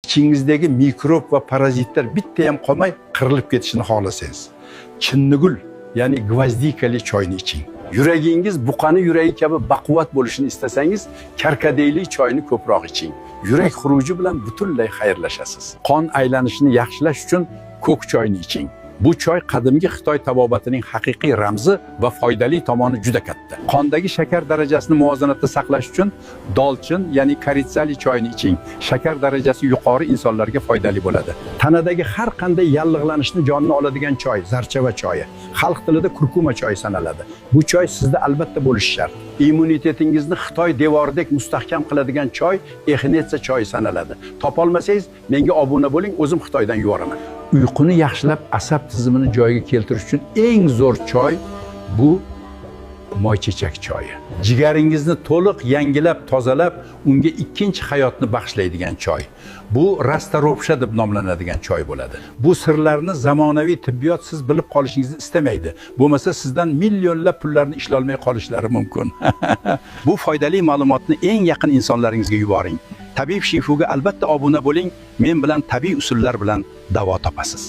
ichingizdagi mikrob va parazitlar bitta ham qolmay qirilib ketishini xohlasangiz, chinnigul, ya'ni gvazdikali choyni iching. Yuragingiz buqani yuragi kabi baquvvat bo'lishini istasangiz, karkadeyli choyni ko'proq iching. Yurak xuruji bilan butunlay xayrlashasiz. Qon aylanishini yaxshilash uchun ko'k choyni iching. Bu choy qadimgi Xitoy tabobatining haqiqiy ramzi va foydali tomoni juda katta. Qondagi shakar darajasini muvozanatda saqlash uchun dolchin, ya'ni koritsali choyni iching. Shakar darajasi yuqori insonlarga foydali bo'ladi. Tanadagi har qanday yallig'lanishni jonini oladigan choy, zarchava choyi. Xalq tilida kurkuma choyi sanaladi. Bu choy sizda albatta bo'lishi shart. Immunitetingizni Xitoy devoridek mustahkam qiladigan choy Exnetsa choyi sanaladi. Topolmasangiz, menga obuna bo'ling, o'zim Xitoydan yuboraman. Uyquni yaxshilab asab tizimini joyiga keltirish uchun eng zo'r choy bu moychechak choyi. Jigaringizni to'liq yangilab, tozalab, unga ikkinchi hayotni bag'ishlaydigan choy. Bu rastaropsha deb nomlanadigan choy bo'ladi. Bu sirlarni zamonaviy tibbiyot siz bilib qolishingizni istamaydi. Bo'lmasa sizdan millionlab pullarni ishlolmay qolishlari mumkin. Bu foydali ma'lumotni eng yaqin insonlaringizga yuboring. Tabib Shifuga albatta obuna bo'ling, men bilan tabiiy usullar bilan davo topasiz.